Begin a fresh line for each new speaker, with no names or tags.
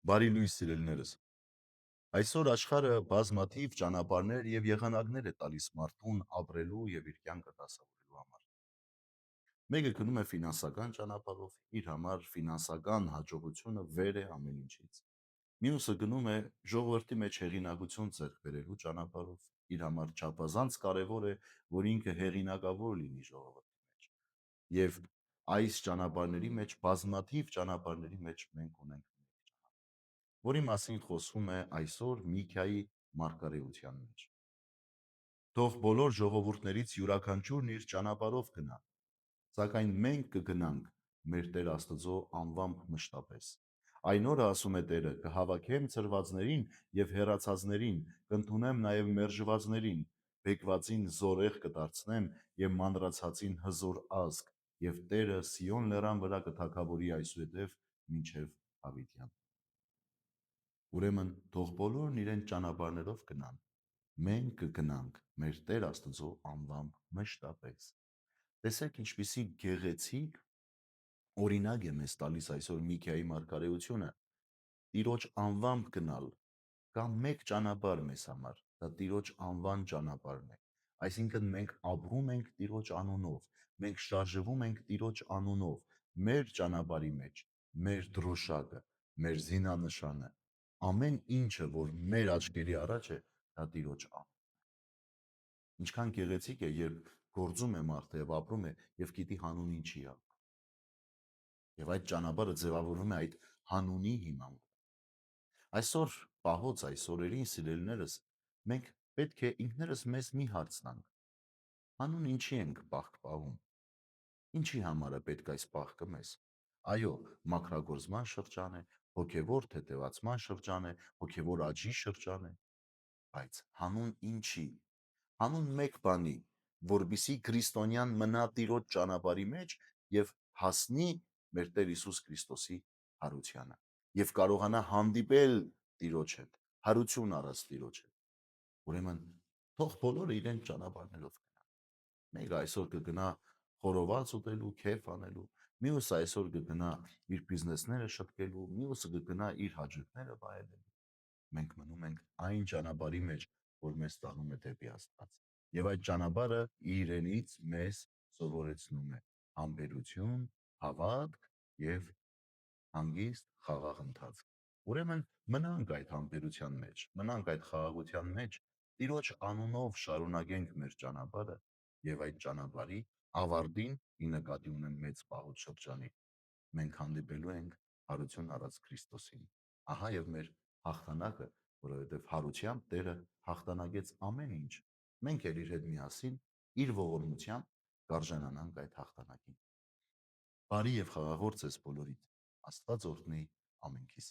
Բարի լույս սիրելիներս։ Այսօր աշխարհը բազմաթիվ ճանապարհներ եւ եղանակներ է տալիս մարդուն ապրելու եւ իր կյանքը դասավորելու համար։ Մեկը գնում է ֆինանսական ճանապարհով, իր համար ֆինանսական հաջողությունը վեր է ամեն ինչից։ Մյուսը գնում է ժողովրդի մեջ հեղինակություն ձեռք բերելու ճանապարհով, իր համար չափազանց կարևոր է, որ ինքը հեղինակավոր լինի ժողովրդի մեջ։ Եվ այս ճանապարհների մեջ, բազմաթիվ ճանապարհների մեջ մենք ունենք որի մասին խոսվում է այսօր Միքիայի մարգարեության մեջ։ Թող բոլոր ժողովուրդներից յուրաքանչյուրն իր ճանապարհով գնա, սակայն մենք կգնանք մեր Տեր Աստծո անվամբ մշտապես։ Այն օրը, ասում է Տերը, կհավաքեմ ցրվածներին եւ հեռացածներին, կընդունեմ նաեւ մերժվածներին, բեկվածին զորեղ կդարձնեմ եւ մանրացածին հզոր ազգ, եւ Տերը Սիոն լեռան վրա կթագավորի այսուհետև մինչև հավիտյան։ Ուրեմն թող բոլորն իրեն ճանապարհներով գնան, մենք կգնանք մեր Տեր Աստծո անվամբ մշտապես։ Տեսեք ինչպիսի գեղեցիկ օրինակ է մեզ տալիս այսօր Միքիայի մարգարեությունը, Տիրոջ անվամբ գնալ, կամ մեկ ճանապարհ մեզ համար, դա Տիրոջ անվան ճանապարհն է։ Այսինքն մենք ապրում ենք Տիրոջ անունով, մենք շարժվում ենք Տիրոջ անունով, մեր ճանապարհի մեջ, մեր դրոշակը, մեր զինանշանը, ամեն ինչը, որ մեր աչքերի առաջ է, դա Տիրոջ անունն է։ Ինչքան գեղեցիկ է, երբ գործում է մարդը եւ ապրում է եւ գիտի հանուն ինչի է։ Եվ այդ ճանապարհը ձևավորվում է այդ հանունի հիման վրա։ Այսօր պահոց այս օրերին սիրելիներս մենք պետք է ինքներս մեզ մի հարց տանք. հանուն ինչի ենք պահք պահում։ Ինչի համար է պետք այս պահքը մեզ։ Այո, մաքրագործման շրջան է, հոգևոր թեթևացման շրջան է, հոգևոր աճի շրջան է, բայց հանուն ինչի։ Հանուն մեկ բանի, որբիսի քրիստոնյան մնա Տիրոջ ճանապարհի մեջ եւ հասնի մեր Տեր Հիսուս Քրիստոսի հարությանը եւ կարողանա հանդիպել Տիրոջ հետ, հարություն առած Տիրոջ հետ։ Ուրեմն թող բոլորը իրեն ճանապարհներով գնան։ Մեկը այսօր կգնա խորոված ուտելու, քեֆ անելու, մյուսը այսօր կգնա իր բիզնեսները շտկելու, մյուսը կգնա իր հաճույքները վայելելու։ Մենք մնում ենք այն ճանապարհի մեջ, որ մեզ տանում է դեպի Աստված։ Եվ այդ ճանապարհը իրենից մեզ սովորեցնում է համբերություն, հավատք եւ հանգիստ խաղաղ ընթացք։ Ուրեմն մնանք այդ համբերության մեջ, մնանք այդ խաղաղության մեջ, Տիրոջ անունով շարունակենք մեր ճանապարհը եւ այդ ճանապարհի ավարտին, ի նկատի ունեմ մեծ պահոց շրջանի, մենք հանդիպելու ենք հարություն առած Քրիստոսին։ Ահա եւ մեր հաղթանակը, որովհետեւ հարությամբ Տերը հաղթանակեց ամեն ինչ։ Մենք էլ իր հետ միասին իր ողորմությամբ կարժանանանք այդ հաղթանակին։ Բարի եւ խաղաղ օր ձեզ բոլորիդ։ Աստված օրհնի ամենքիս։